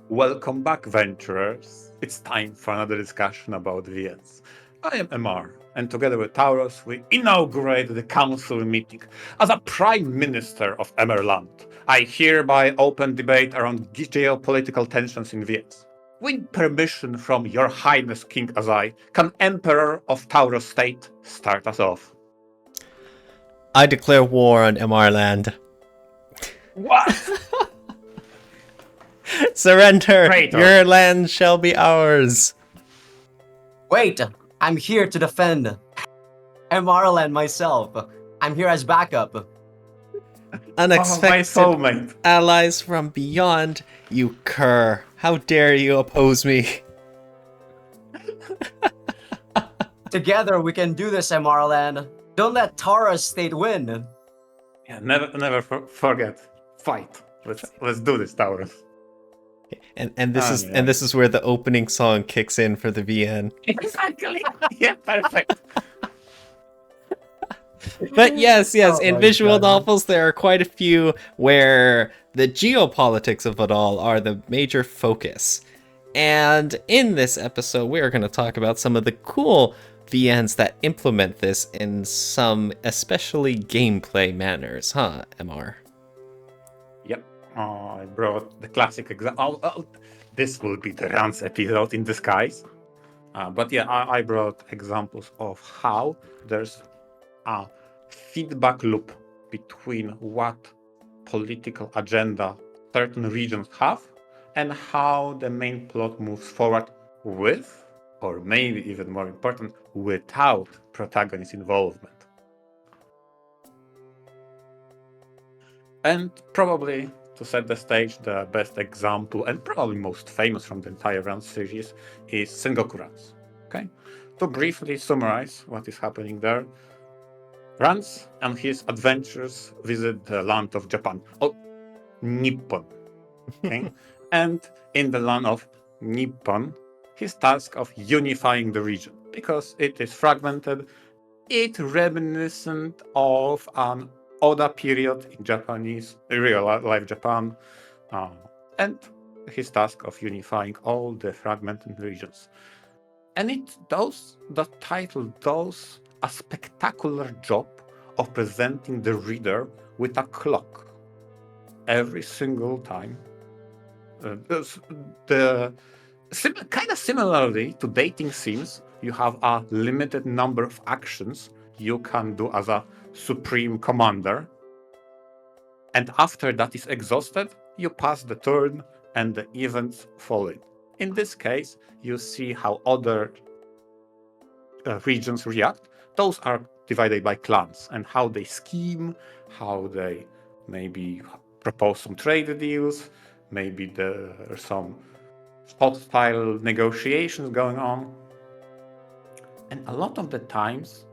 Welcome back, venturers. It's time for another discussion about VNs. I am MR, and together with Tauros, we inaugurate the council meeting. As a Prime Minister of Emerland, I hereby open debate around geopolitical tensions in VNs. With permission from Your Highness King Azai, can Emperor of Tauros State start us off? I declare war on MR land. What? Surrender! Traitor. Your land shall be ours! Wait, I'm here to defend Marland myself. I'm here as backup. Unexpected soulmate. allies from beyond, you cur. How dare you oppose me? Together we can do this, Marland. Don't let Tara's state win. Yeah, never forget. Fight. Let's do this, Tauros. And this is where the opening song kicks in for the VN. Exactly. Yeah, perfect. But yes, Oh in my visual God. novels there are quite a few where the geopolitics of it all are the major focus. And in this episode, we are going to talk about some of the cool VNs that implement this in some especially gameplay manners, huh, MR? Yep. I brought the classic example. This will be the Rance episode in disguise. But yeah, I brought examples of how there's a feedback loop between what political agenda certain regions have and how the main plot moves forward with, or maybe even more important, without protagonist involvement. And probably to set the stage, the best example and probably most famous from the entire Rance series is Sengoku Rance. Okay? To briefly summarize what is happening there, Rance and his adventures visit the land of Japan, Nippon. Okay? And in the land of Nippon, his task of unifying the region, because it is fragmented, it's reminiscent of an Oda period in Japanese, real life Japan, and his task of unifying all the fragmented regions. And the title does a spectacular job of presenting the reader with a clock every single time. Kind of similarly to dating sims, you have a limited number of actions you can do as a supreme commander. And after that is exhausted, you pass the turn and the events follow it. In this case, you see how other regions react. Those are divided by clans and how they scheme, how they maybe propose some trade deals, maybe there are some hostile negotiations going on. And a lot of the times,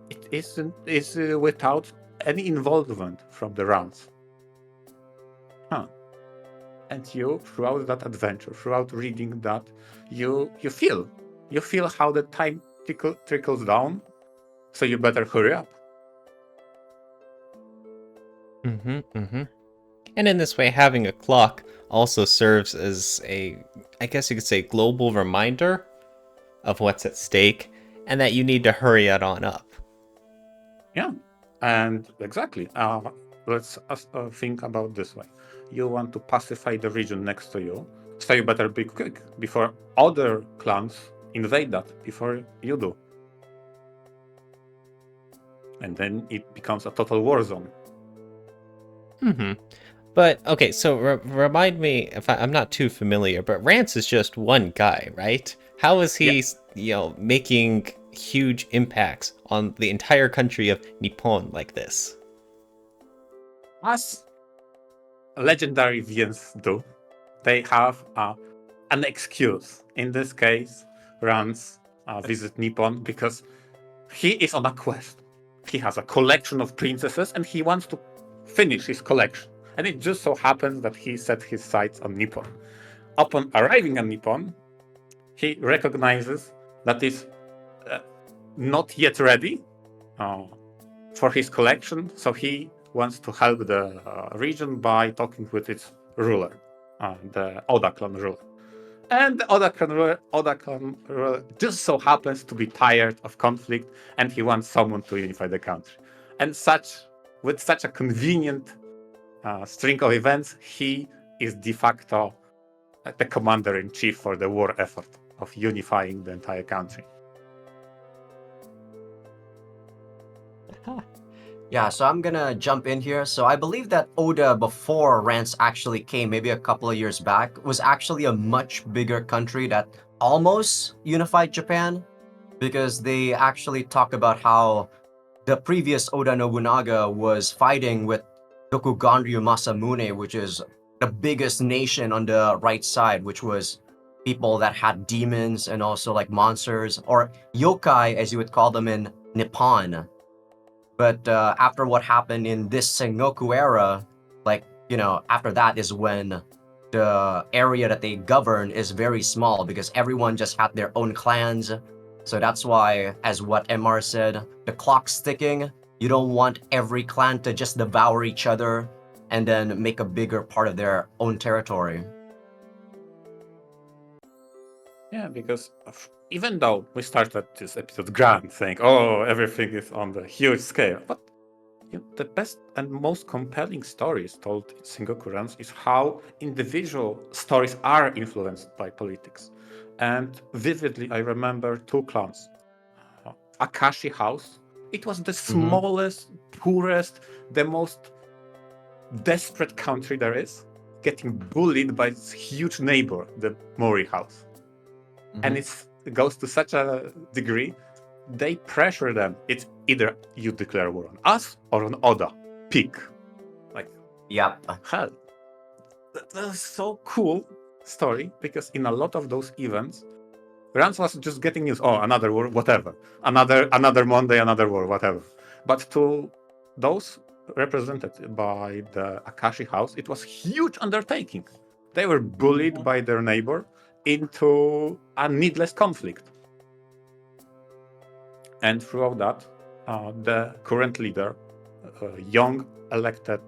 it is without any involvement from the rounds. And you, throughout that adventure, throughout reading that, you feel how the time trickles down. So you better hurry up. And in this way, having a clock also serves as I guess you could say, global reminder of what's at stake and that you need to hurry it on up. Yeah, and exactly. Let's think about this way. You want to pacify the region next to you, so you better be quick before other clans invade that before you do. And then it becomes a total war zone. But okay, so remind me if I'm not too familiar, but Rance is just one guy, right? How is he, making huge impacts on the entire country of Nippon like this? As legendary VNs do, they have an excuse. In this case, Rance visit Nippon because he is on a quest. He has a collection of princesses and he wants to finish his collection. And it just so happens that he set his sights on Nippon. Upon arriving at Nippon, he recognizes that is not yet ready for his collection, so he wants to help the region by talking with its ruler. the Oda clan ruler. And the Oda clan ruler just so happens to be tired of conflict, and he wants someone to unify the country. And with such a convenient string of events, he is de facto the commander-in-chief for the war effort of unifying the entire country. Yeah, so I'm gonna jump in here. So I believe that Oda, before Rance actually came, maybe a couple of years back, was actually a much bigger country that almost unified Japan, because they actually talk about how the previous Oda Nobunaga was fighting with Tokuganryu Masamune, which is the biggest nation on the right side, which was people that had demons and also like monsters, or yokai as you would call them in Nippon. But after what happened in this Sengoku era, like, after that is when the area that they govern is very small because everyone just had their own clans. So that's why, as what MR said, the clock's ticking. You don't want every clan to just devour each other and then make a bigger part of their own territory. Yeah, because even though we started this episode grand, saying, "Oh, everything is on the huge scale," but the best and most compelling stories told in Sengoku runs is how individual stories are influenced by politics. And vividly, I remember two clans. Akashi House. It was the smallest, poorest, the most desperate country there is, getting bullied by its huge neighbor, the Mori House. And it goes to such a degree, they pressure them. It's either you declare war on us or on Oda. Pick. Like, Yep. hell. That's so cool story, because in a lot of those events, Rance was just getting news. Oh, another war, whatever. Another Monday, another war, whatever. But to those represented by the Akashi House, it was huge undertaking. They were bullied by their neighbor into a needless conflict. And throughout that, the current leader, young elected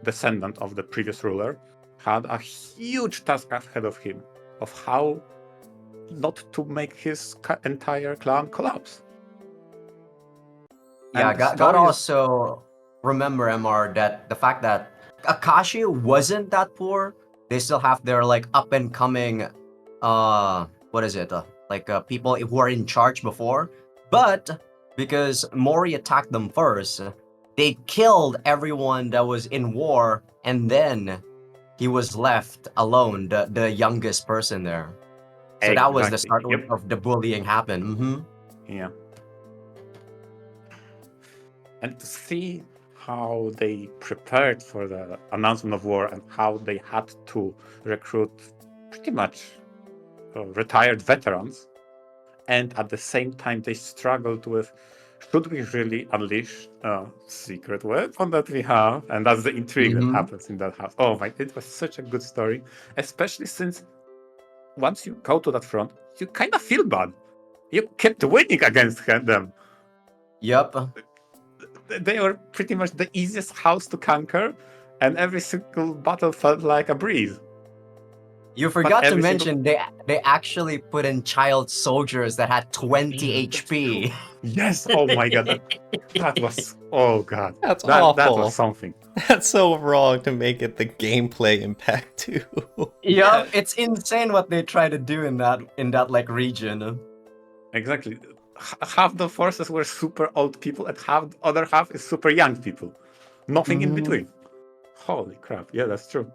descendant of the previous ruler, had a huge task ahead of him of how not to make his entire clan collapse. Yeah, And the God story is- also remember, MR, that the fact that Akashi wasn't that poor, they still have their like up and coming, what is it? People who are in charge before, but because Mori attacked them first, they killed everyone that was in war, and then he was left alone, the youngest person there. So that was the Exactly. start Yep. of the bullying happen. Yeah. And to see how they prepared for the announcement of war and how they had to recruit pretty much retired veterans, and at the same time they struggled with, should we really unleash a secret weapon that we have? And that's the intrigue that happens in that house. Oh my, it was such a good story, especially since once you go to that front, you kind of feel bad. You kept winning against them. Yep. They were pretty much the easiest house to conquer, and every single battle felt like a breeze. You forgot to every mention they actually put in child soldiers that had 20 HP. Yes, oh my god, that was, oh god, That's that awful. was something. That's so wrong to make it the gameplay impact too. Yeah, it's insane what they try to do in that like region. Exactly. Half the forces were super old people, and other half is super young people. Nothing in between. Holy crap! Yeah, that's true.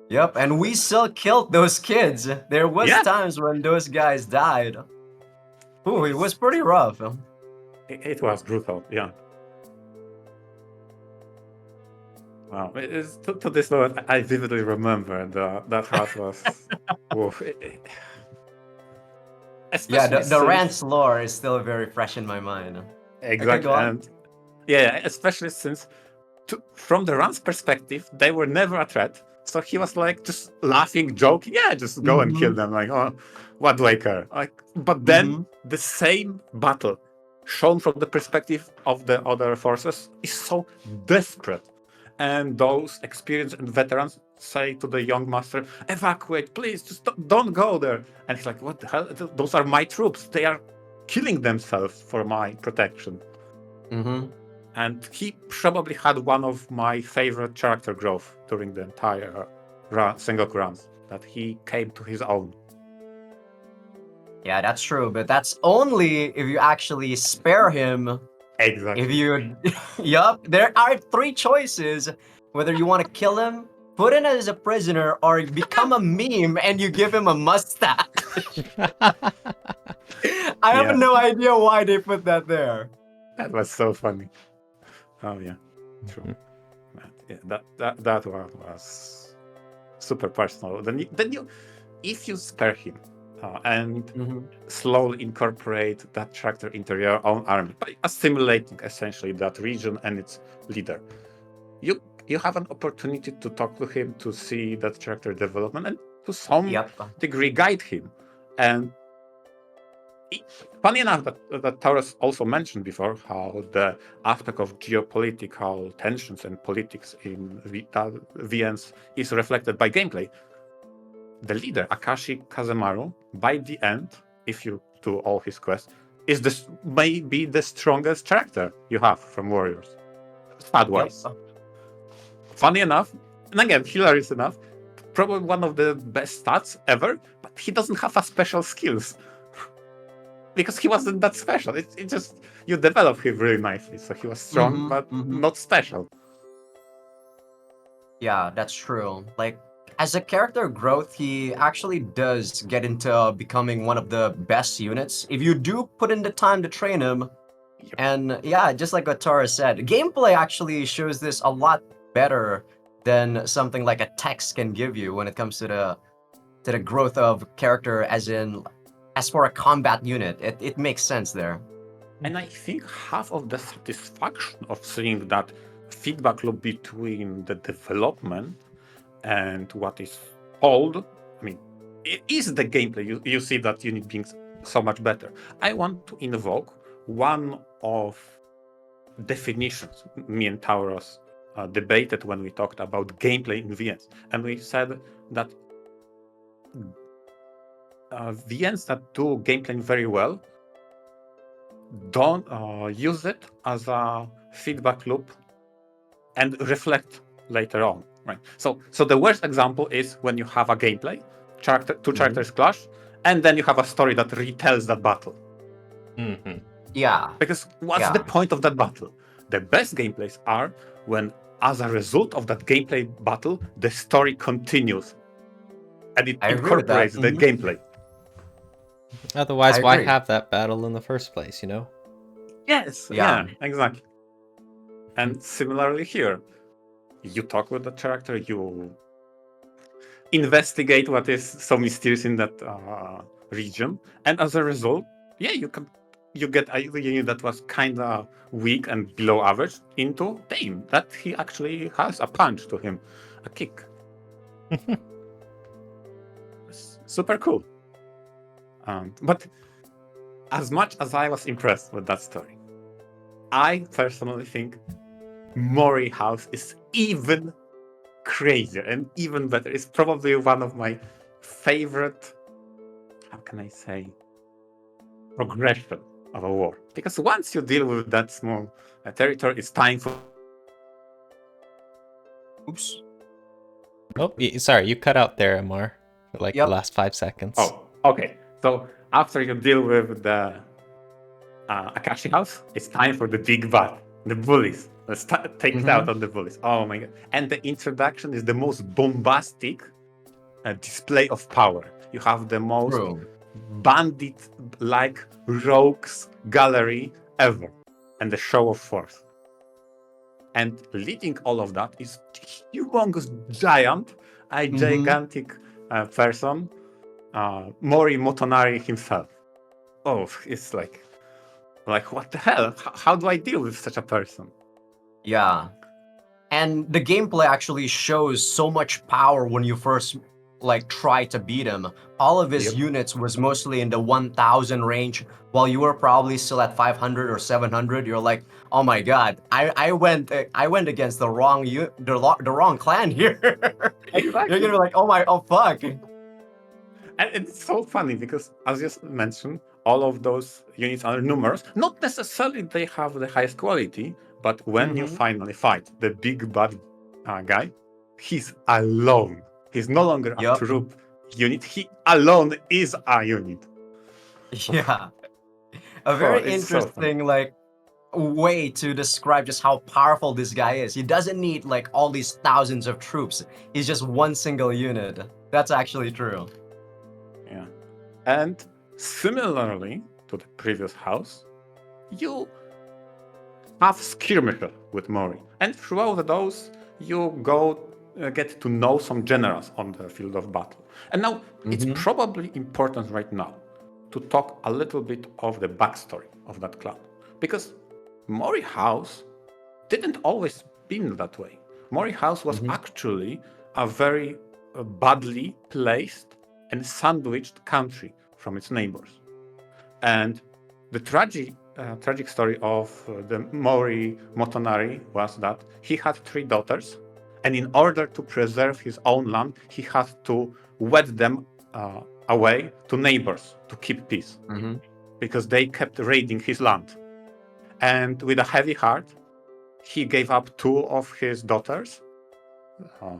Yep, and we still killed those kids. There was Yeah. times when those guys died. Ooh, it was pretty rough. It was brutal. Yeah. Wow. To this moment, I vividly remember that house was. Oof. Yeah, the Especially Rance lore is still very fresh in my mind. Exactly, go on. and yeah, especially since from the Rance perspective, they were never a threat. So he was like just laughing, joking. Yeah, just go and kill them. Like, oh, what do I care? Like, but then the same battle, shown from the perspective of the other forces, is so desperate, and those experienced and veterans say to the young master, evacuate, please, just don't go there. And he's like, what the hell? Those are my troops. They are killing themselves for my protection. Mm-hmm. And he probably had one of my favorite character growth during the entire Sengoku runs, that he came to his own. Yeah, that's true, but that's only if you actually spare him. Exactly. If you, yup, there are three choices: whether you want to kill him, put him as a prisoner, or become a meme and you give him a mustache. I have Yeah. no idea why they put that there. That was so funny. Oh yeah, true. Yeah, that one was super personal. Then you, if you spare him and slowly incorporate that character into your own army by assimilating essentially that region and its leader, you have an opportunity to talk to him, to see that character development, and to some degree guide him. And funny enough, that Taurus also mentioned before how the aspect of geopolitical tensions and politics in VNs is reflected by gameplay. The leader, Akashi Kazemaru, by the end, if you do all his quests, is maybe the strongest character you have from Warriors, stat-wise. Funny enough, and again, hilarious enough, probably one of the best stats ever, but he doesn't have a special skills. Because he wasn't that special. It just, you develop him really nicely. So he was strong, but not special. Yeah, that's true. Like, as a character growth, he actually does get into becoming one of the best units if you do put in the time to train him. Yep. And yeah, just like what Tara said, gameplay actually shows this a lot better than something like a text can give you when it comes to the growth of character, as for a combat unit. It makes sense there. And I think half of the satisfaction of seeing that feedback loop between the development and what is old, I mean, it is the gameplay. You see that unit being so much better. I want to invoke one of definitions me and Tauros debated when we talked about gameplay in VNs. And we said that VNs that do gameplay very well don't use it as a feedback loop and reflect later on, right? So the worst example is when you have a gameplay, two characters clash, and then you have a story that retells that battle. Yeah. Because what's the point of that battle? The best gameplays are when, as a result of that gameplay battle, the story continues and it incorporates the gameplay. Otherwise, why have that battle in the first place, you know? Yes, yeah, exactly. And similarly here, you talk with the character, you investigate what is so mysterious in that region, and as a result, you get a unit that was kind of weak and below average into tame, that he actually has a punch to him, a kick. Super cool. But as much as I was impressed with that story, I personally think Mori House is even crazier and even better. It's probably one of my favorite, how can I say, progression of a war. Because once you deal with that small territory, it's time for... Oops. Oh, sorry, you cut out there, Amar, for like the last 5 seconds. Oh, okay. So after you deal with the Akashi House, it's time for the big bad, the bullies. Let's take it out on the bullies. Oh my god. And the introduction is the most bombastic display of power. You have the most bandit-like rogues gallery ever. And the show of force. And leading all of that is humongous giant, a gigantic person, Mori Motonari himself. Oh, it's like what the hell? How do I deal with such a person? Yeah. And the gameplay actually shows so much power when you first like try to beat him. All of his Yep. units was mostly in the 1,000 range, while you were probably still at 500 or 700. You're like, oh my god, I went against the the wrong clan here. You're Exactly. gonna be like, oh fuck. And it's so funny because, as you mentioned, all of those units are numerous. Not necessarily they have the highest quality, but when you Mhm. finally fight the big bad guy, he's alone. He's no longer a Yup. troop unit. He alone is a unit. Yeah. A Oh, very it's so funny. interesting like way to describe just how powerful this guy is. He doesn't need like all these thousands of troops. He's just one single unit. That's actually true. Yeah. And similarly to the previous house, you have skirmishes with Mori. And throughout those, you go get to know some generals on the field of battle. And now it's Mhm. probably important right now to talk a little bit of the backstory of that clan. Because Mori House didn't always been that way. Mori House was Mhm. actually a very badly placed and sandwiched country from its neighbors. And the tragic story of the Mori Motonari was that he had 3 daughters, and in order to preserve his own land, he had to wed them away to neighbors to keep peace, Mhm. because they kept raiding his land. And with a heavy heart, he gave up 2 of his daughters uh,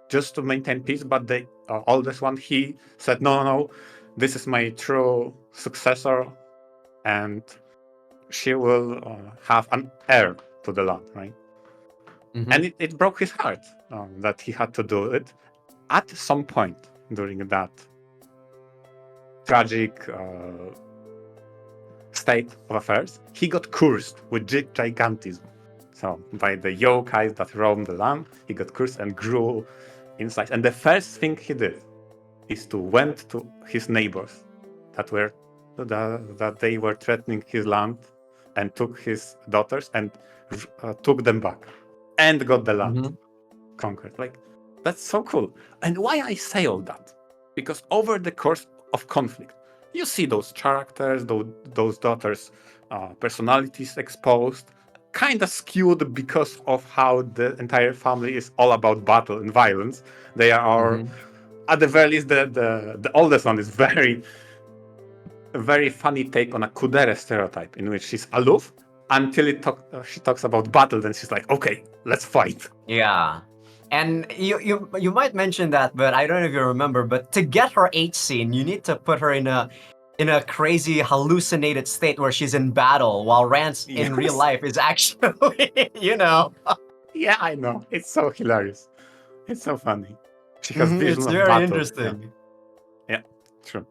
just to maintain peace. But the oldest one, he said, no, no, no, this is my true successor, and she will have an heir to the land, right? Mhm. And it broke his heart that he had to do it. At some point during that tragic state of affairs, he got cursed with gigantism. So by the yokais that roam the land, he got cursed and grew in size. And the first thing he did is to went to his neighbors that they were threatening his land, and took his daughters and took them back and got the land Mhm. conquered. Like, that's so cool. And why I say all that? Because over the course of conflict, you see those characters, those daughters' personalities exposed, kind of skewed because of how the entire family is all about battle and violence. They are, Mhm. at the very least, the oldest one is a very funny take on a kudere stereotype, in which she's aloof until she talks about battle. Then she's like, okay, let's fight. Yeah. And you might mention that, but I don't know if you remember, but to get her H scene, you need to put her in a crazy hallucinated state where she's in battle, while Rance in real Yes. life is actually, you know. Yeah, I know. It's so hilarious. It's so funny. She has It's vision of very battle. Yeah, interesting. yeah, true.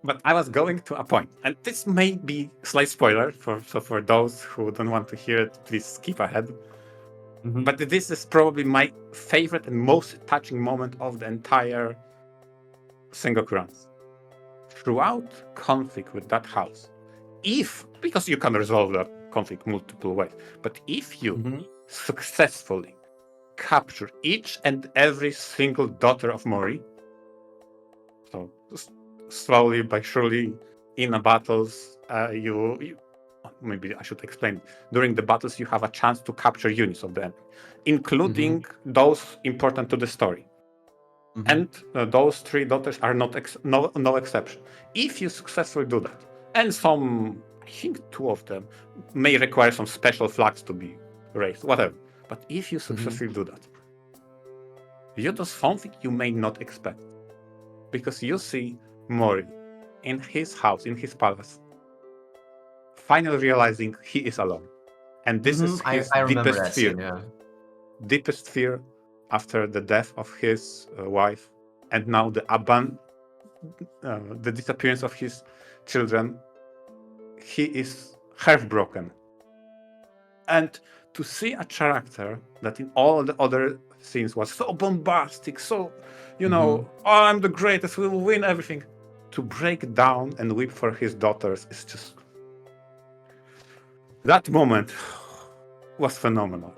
But I was going to a point, and this may be slight spoiler for those who don't want to hear it. Please skip ahead. Mhm. But this is probably my favorite and most touching moment of the entire Sengoku runs. Throughout conflict with that house, because you can resolve that conflict multiple ways, but if you Mhm. successfully capture each and every single daughter of Mori, so slowly but surely in the battles, maybe I should explain. During the battles, you have a chance to capture units of the enemy, Mhm. including those important to the story. Mhm. And those 3 daughters are no exception. If you successfully do that, and I think 2 of them may require some special flags to be raised, whatever. But if you Mhm. successfully do that, you do something you may not expect. Because you see Mori in his house, in his palace, finally realizing he is alone. And this Mhm. is his I remember that scene. Yeah. deepest fear after the death of his wife, and now the disappearance of his children. He is heartbroken. And to see a character that in all the other scenes was so bombastic, so, Mhm. oh, I'm the greatest, we will win everything, to break down and weep for his daughters is just. That moment was phenomenal.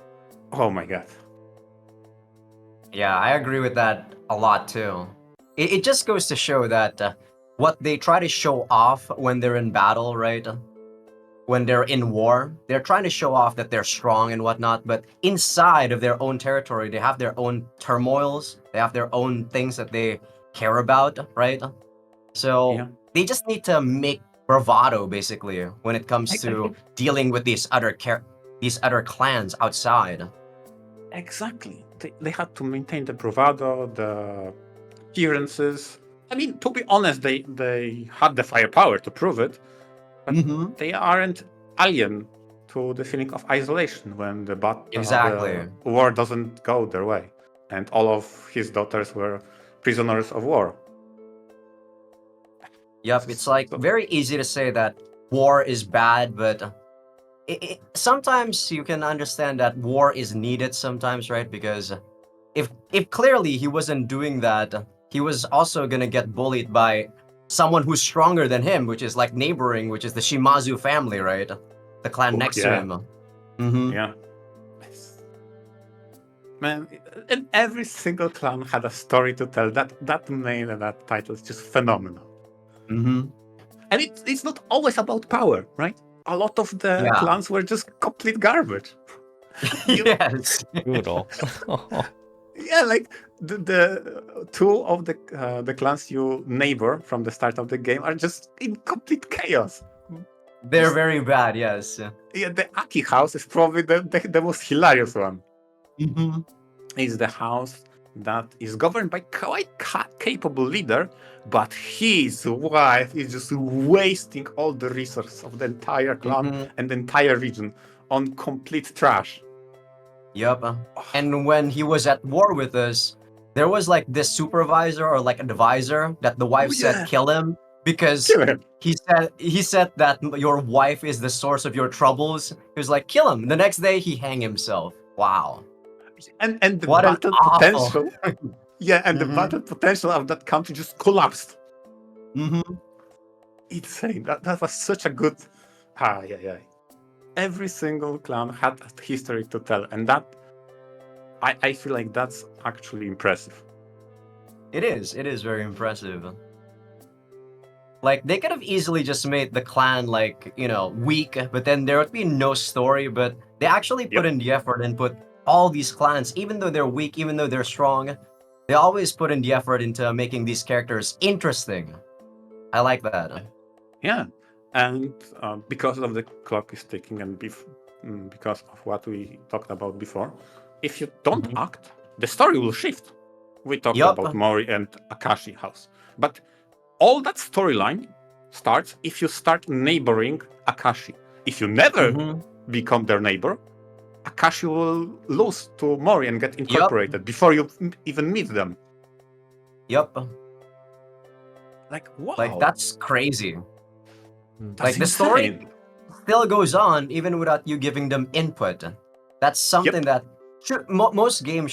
Oh my god. Yeah, I agree with that a lot too. It just goes to show that what they try to show off when they're in battle, right? When they're in war, they're trying to show off that they're strong and whatnot, but inside of their own territory, they have their own turmoils, they have their own things that they care about, right? So Yeah, they just need to make bravado basically when it comes to dealing with these other clans outside. exactly. They had to maintain the bravado, the appearances. I mean, to be honest, they had the firepower to prove it, but Mm-hmm. they aren't alien to the feeling of isolation when Exactly. the war doesn't go their way, and all of his daughters were prisoners of war. Yep, it's like So, very easy to say that war is bad, but sometimes you can understand that war is needed sometimes, right? Because if clearly he wasn't doing that, he was also gonna get bullied by someone who's stronger than him, which is like neighboring, which is the Shimazu family, right? The clan oh, next to yeah, him. Mm-hmm. yeah. Man, and every single clan had a story to tell. That name and that title is just phenomenal. Mm-hmm. And it's not always about power, right? A lot of the Yeah. clans were just complete garbage. You, Yes. Brutal. yeah, like the two of the clans you neighbor from the start of the game are just in complete chaos. They're Just very bad, yes. yeah, the Aki house is probably the most hilarious one. Mm-hmm. It's the house that is governed by quite capable leader, but his wife is just wasting all the resources of the entire clan Mm-hmm. and the entire region on complete trash. Yep. And when he was at war with us, there was like this supervisor or like advisor that the Oh wife said yeah, kill him because kill him. he said that your wife is the source of your troubles. He was like kill him. The next day he hang himself. Wow. And the What an battle awful. potential, yeah, and the Mm-hmm. battle potential of that country just collapsed. Mm-hmm. Insane. That was such a good. Yeah. Every single clan had a history to tell, and that I feel like that's actually impressive. It is. It is very impressive. Like they could have easily just made the clan like, weak, but then there would be no story, but they actually put Yep. in the effort and put all these clans, even though they're weak, even though they're strong, they always put in the effort into making these characters interesting. I like that. Yeah, and because of the clock is ticking, and because of what we talked about before, if you don't Mhm. act, the story will shift. We talked Yup. about Mori and Akashi house, but all that storyline starts if you start neighboring Akashi. If you never Mm-hmm. become their neighbor, Akashi will lose to Mori and get Yup. incorporated before you even meet them. Yup. Like, Like wow, that's crazy. that's Like the story insane. still goes on even without you giving them input. That's something Yep. that most games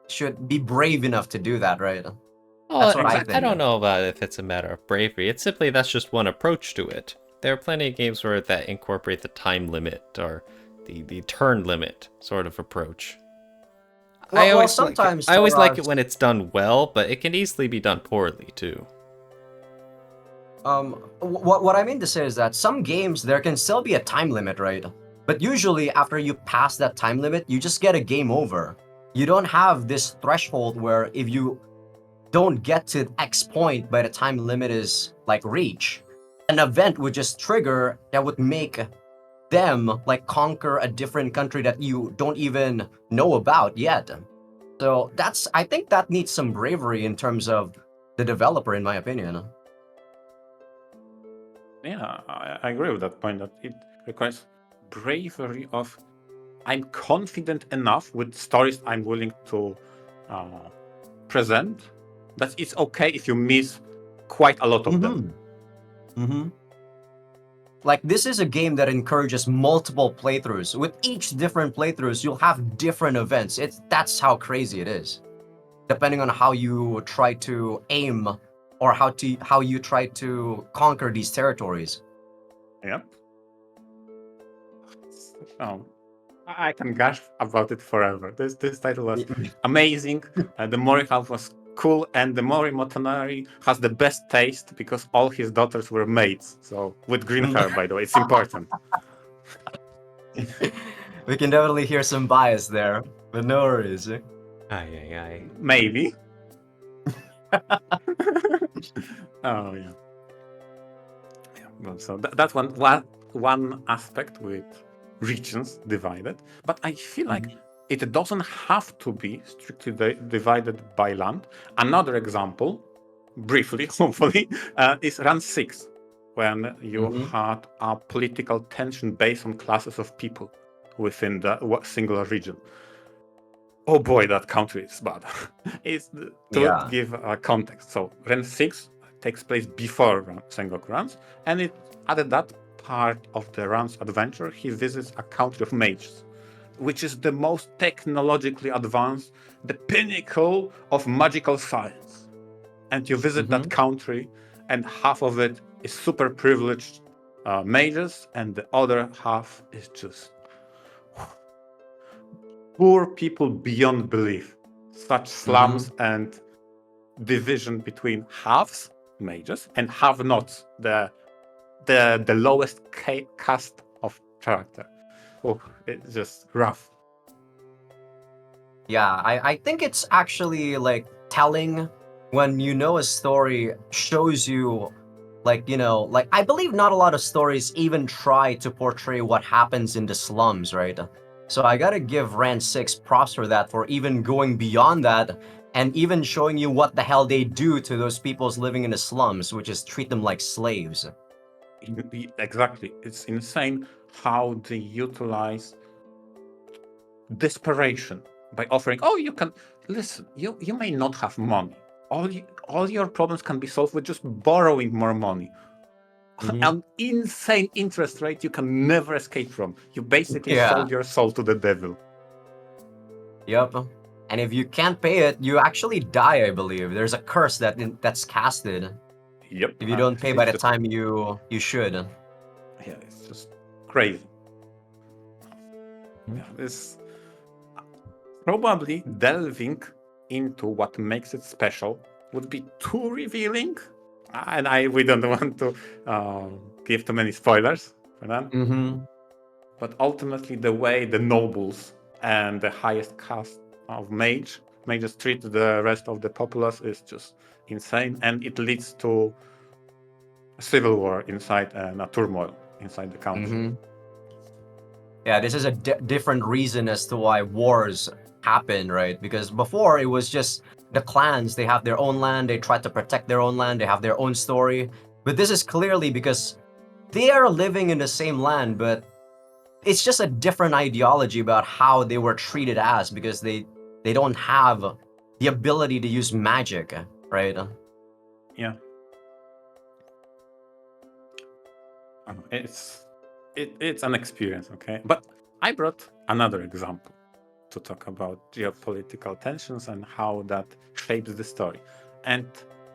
should be brave enough to do that, right? Well, That's what I I think. don't know about if it's a matter of bravery. It's simply that's just one approach to it. There are plenty of games where that incorporate the time limit or the turn limit sort of approach. Well, sometimes I always for like it us, when it's done well, but it can easily be done poorly too. what I mean to say is that some games there can still be a time limit, right? But usually after you pass that time limit, you just get a game over. You don't have this threshold where if you don't get to X point by the time limit is like reach, an event would just trigger that would make them like conquer a different country that you don't even know about yet. So I think that needs some bravery in terms of the developer, in my opinion. Yeah, I agree with that point that it requires bravery of I'm confident enough with stories I'm willing to uh, present that it's okay if you miss quite a lot of them. Mm-hmm. Mm-hmm. Like this is a game that encourages multiple playthroughs. With each different playthroughs, you'll have different events. That's how crazy it is. Depending on how you try to aim or how you try to conquer these territories. Yep. Um, I can gush about it forever. This title was amazing. The Mori half was cool, and the Mori Motonari has the best taste because all his daughters were maids. So with green hair, by the way, it's important. We can definitely hear some bias there, but no worries. Aye. Maybe. Oh yeah. Well, so that's one aspect with regions divided, but I feel like it doesn't have to be strictly divided by land. Another example, briefly, hopefully, is Run 6, when you had a political tension based on classes of people within the single region. Oh boy, that country is bad. To give a context. So Ren 6 takes place before Sengoku runs, and at that part of the run's adventure, he visits a country of mages, which is the most technologically advanced, the pinnacle of magical science. And you visit that country, and half of it is super privileged mages, and the other half is just poor people beyond belief. Such slums and division between halves, mages, and have-nots, the lowest caste of character. Oh, it's just rough. Yeah, I think it's actually like telling when you know a story shows you like, like I believe not a lot of stories even try to portray what happens in the slums, right? So I gotta give Rand 6 props for that, for even going beyond that and even showing you what the hell they do to those peoples living in the slums, which is treat them like slaves. Exactly. It's insane how they utilize desperation by offering, oh, you can listen, you may not have money. All your problems can be solved with just borrowing more money. An insane interest rate you can never escape from. You basically sold your soul to the devil. Yep. And if you can't pay it, you actually die, I believe. There's a curse that's casted Yep. if you don't pay by the time you should. Yeah, it's just crazy. Yeah, it's probably delving into what makes it special would be too revealing, and we don't want to give too many spoilers for that. But ultimately, the way the nobles and the highest caste of mages treat the rest of the populace is just insane, and it leads to a civil war inside and a turmoil inside the country. Yeah, this is a different reason as to why wars happen, right? Because before it was just the clans, they have their own land, they try to protect their own land, they have their own story. But this is clearly because they are living in the same land, but it's just a different ideology about how they were treated as, because they don't have the ability to use magic, right? Yeah. It's an experience, okay? But I brought another example to talk about geopolitical tensions and how that shapes the story. And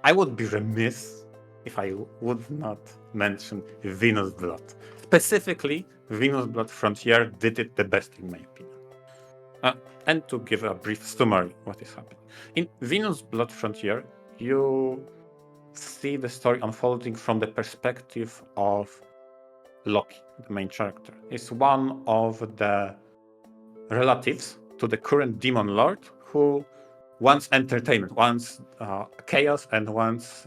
I would be remiss if I would not mention Venus Blood. Specifically, Venus Blood Frontier did it the best, in my opinion. And to give a brief summary what is happening. In Venus Blood Frontier, you see the story unfolding from the perspective of Loki, the main character. Is one of the relatives to the current demon lord who wants entertainment, wants chaos, and wants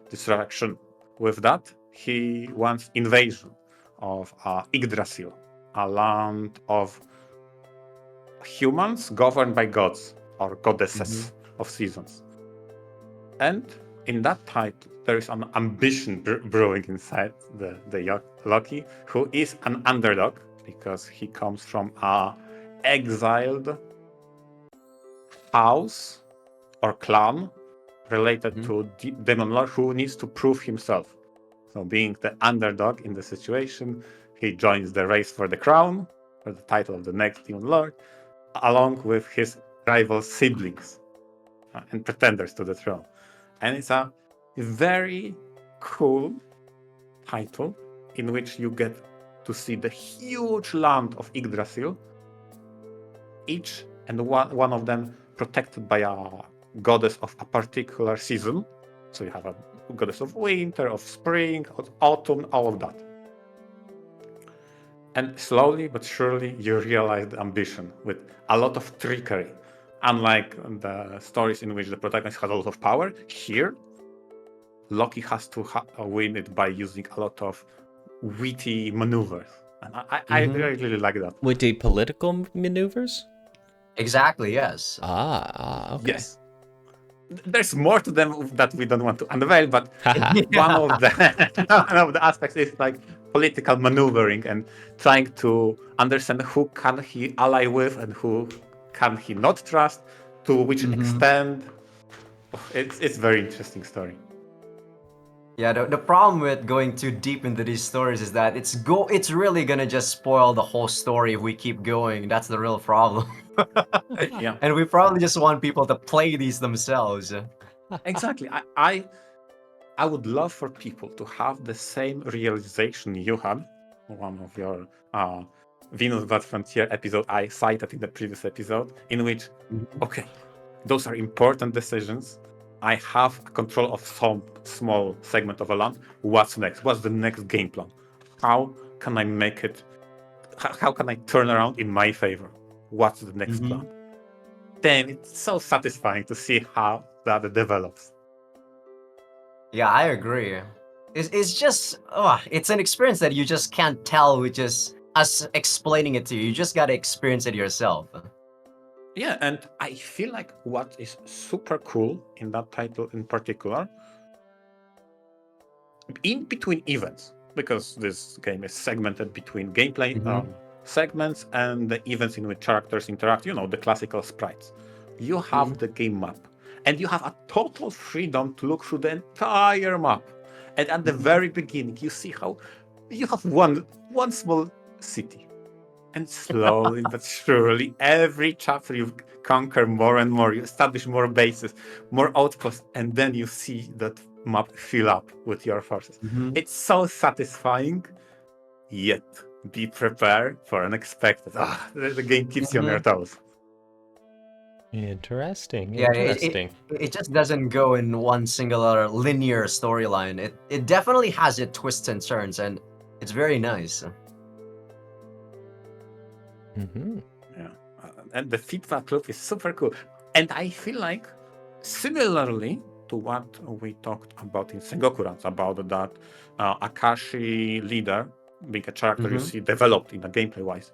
distraction. With that, he wants invasion of Yggdrasil, a land of humans governed by gods or goddesses of seasons. And in that title, there is an ambition brewing inside the Loki, who is an underdog because he comes from a exiled house or clan related to Demon Lord who needs to prove himself. So being the underdog in the situation, he joins the race for the crown, for the title of the next Demon Lord, along with his rival siblings and pretenders to the throne. And it's a very cool title in which you get to see the huge land of Yggdrasil, each and one of them protected by a goddess of a particular season. So you have a goddess of winter, of spring, of autumn, all of that. And slowly but surely you realize the ambition with a lot of trickery. Unlike the stories in which the protagonist has a lot of power, here Loki has to win it by using a lot of witty maneuvers. And I really like that. With the political maneuvers? Exactly, yes. Okay. Yes. There's more to them that we don't want to unveil, but one of the aspects is like political maneuvering and trying to understand who can he ally with and who can he not trust, to which extent. It's very interesting story. Yeah, the problem with going too deep into these stories is that it's really gonna just spoil the whole story if we keep going. That's the real problem. Yeah. And we probably just want people to play these themselves. Exactly. I would love for people to have the same realization you had. One of your Venus That Frontier episode I cited in the previous episode, in which, okay, those are important decisions. I have control of some small segment of a land. What's next? What's the next game plan? How can I make it? How can I turn around in my favor? What's the next plan? Then it's so satisfying to see how that develops. Yeah, I agree. It's just, it's an experience that you just can't tell with just us explaining it to you. You just gotta experience it yourself. Yeah, and I feel like what is super cool in that title in particular, in between events, because this game is segmented between gameplay segments and the events in which characters interact, the classical sprites. You have the game map, and you have a total freedom to look through the entire map. And at the very beginning, you see how you have one small city. And slowly but surely, every chapter you conquer more and more, you establish more bases, more outposts, and then you see that map fill up with your forces. It's so satisfying, yet be prepared for unexpected. The game keeps you on your toes. Interesting. Yeah, it just doesn't go in one singular linear storyline. It definitely has its twists and turns, and it's very nice. Yeah, and the feedback loop is super cool. And I feel like, similarly to what we talked about in Sengoku Runs, about that Akashi leader being a character you see developed in the gameplay wise,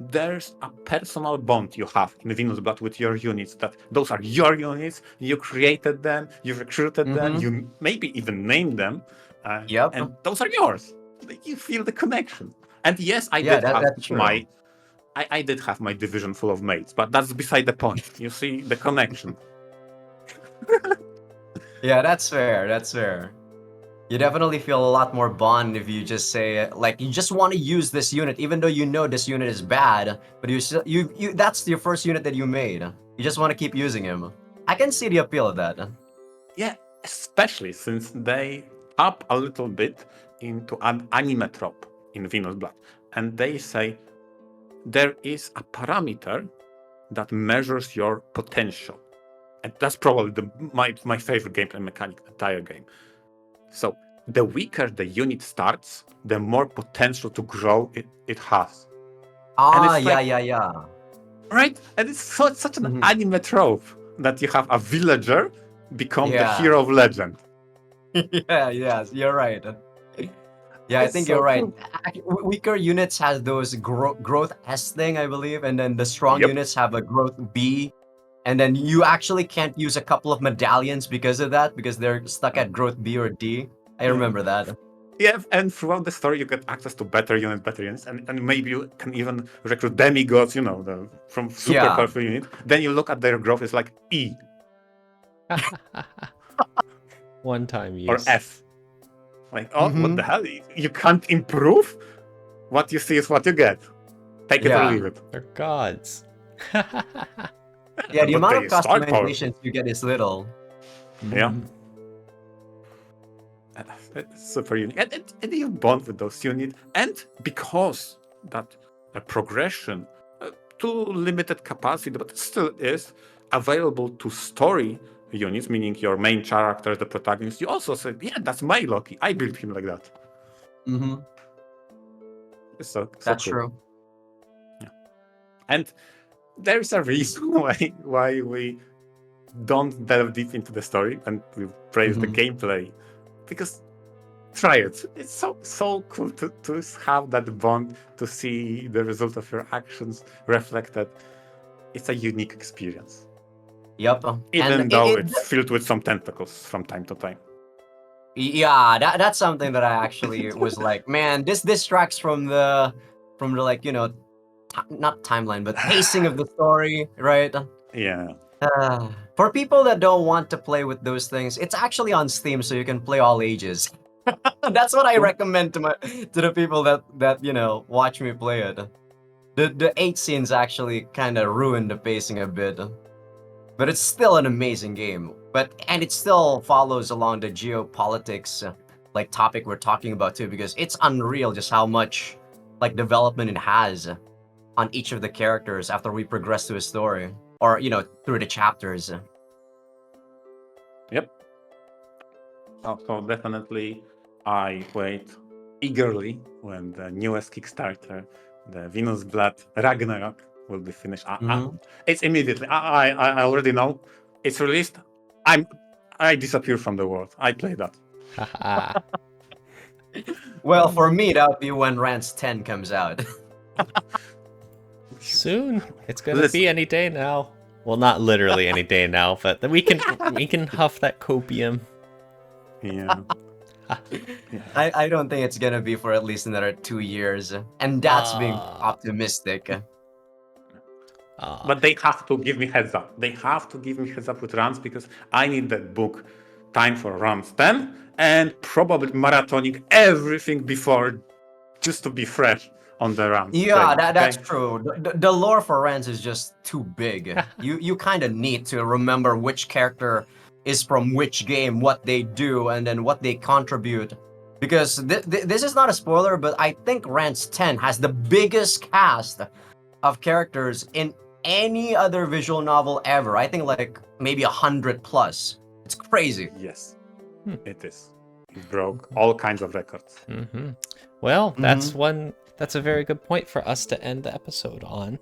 there's a personal bond you have in Venus Blood with your units, that those are your units, you created them, you recruited them, you maybe even named them, and those are yours. You feel the connection. And yes, I did have my division full of mates, but that's beside the point. You see the connection. Yeah, that's fair. That's fair. You definitely feel a lot more bond if you just say, like, you just want to use this unit, even though you know this unit is bad, but you that's your first unit that you made. You just want to keep using him. I can see the appeal of that. Yeah, especially since they up a little bit into an anime trope in Venus Blood, and they say there is a parameter that measures your potential. And that's probably my favorite gameplay mechanic in the entire game. So the weaker the unit starts, the more potential to grow it has. Yeah. Right? And it's such an anime trope that you have a villager become the hero of legend. Yeah, you're right. Yeah, I think you're right. Weaker units has those growth S thing, I believe, and then the strong units have a growth B. And then you actually can't use a couple of medallions because of that, because they're stuck at growth B or D. I remember that. Yeah, and throughout the story you get access to better units, and maybe you can even recruit demigods, from super powerful unit. Then you look at their growth, it's like E. One time use. Or F. Like, what the hell? You can't improve? What you see is what you get. Take it or leave it. They're gods. Yeah, the amount of customizations you get is little. Yeah. It's super unique. And you bond with those units. And because that progression to limited capacity, but it still is available to story units, meaning your main character, the protagonist, you also said, yeah, that's my Loki. I built him like that. Mm-hmm. It's so That's cool. true. Yeah. And there's a reason why we don't delve deep into the story and we praise the gameplay, because try it. It's so cool to have that bond, to see the result of your actions reflected. It's a unique experience, Yep. even And though it's filled with some tentacles from time to time. yeah, that's something that I actually was like, man, this distracts from the like, you know, not timeline, but pacing of the story, right? Yeah. For people that don't want to play with those things, it's actually on Steam, so you can play all ages. That's what I recommend to the people that you know watch me play it. The 8 scenes actually kind of ruined the pacing a bit, but it's still an amazing game. And it still follows along the geopolitics like topic we're talking about too, because it's unreal just how much like development it has on each of the characters after we progress through a story, or you know, through the chapters. Yep. So definitely, I wait eagerly when the newest Kickstarter, the Venus Blood Ragnarok, will be finished. It's immediately. I already know it's released. I disappear from the world. I play that. Haha. Well, for me, that would be when Rance 10 comes out. Soon. It's gonna Listen. be any day now. Well, not literally any day now, but we can huff that copium. Yeah. I don't think it's gonna be for at least another 2 years, and that's being optimistic. But they have to give me heads up. They have to give me heads up with runs, because I need that book time for runs 10 and probably marathoning everything before, just to be fresh on the runs. Yeah, train, that's okay? true. The lore for Rance is just too big. You kind of need to remember which character is from which game, what they do, and then what they contribute. Because this is not a spoiler, but I think Rance 10 has the biggest cast of characters in any other visual novel ever. I think like maybe 100 plus. It's crazy. Yes, it is. It broke all kinds of records. Mm-hmm. Well, that's a very good point for us to end the episode on.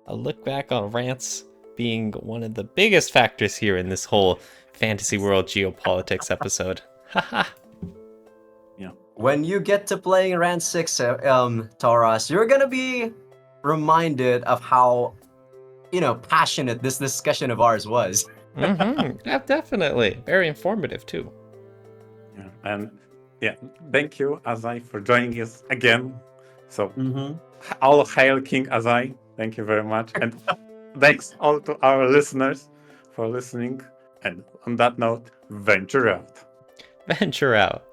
A look back on Rance being one of the biggest factors here in this whole fantasy world geopolitics episode. Haha. Yeah. When you get to playing Rance 6, Tauros, you're gonna be reminded of how, you know, passionate this discussion of ours was. Yeah, definitely. Very informative too. Yeah. And yeah, thank you, Azai, for joining us again. So all hail King Azai. Thank you very much. And thanks all to our listeners for listening. And on that note, venture out. Venture out.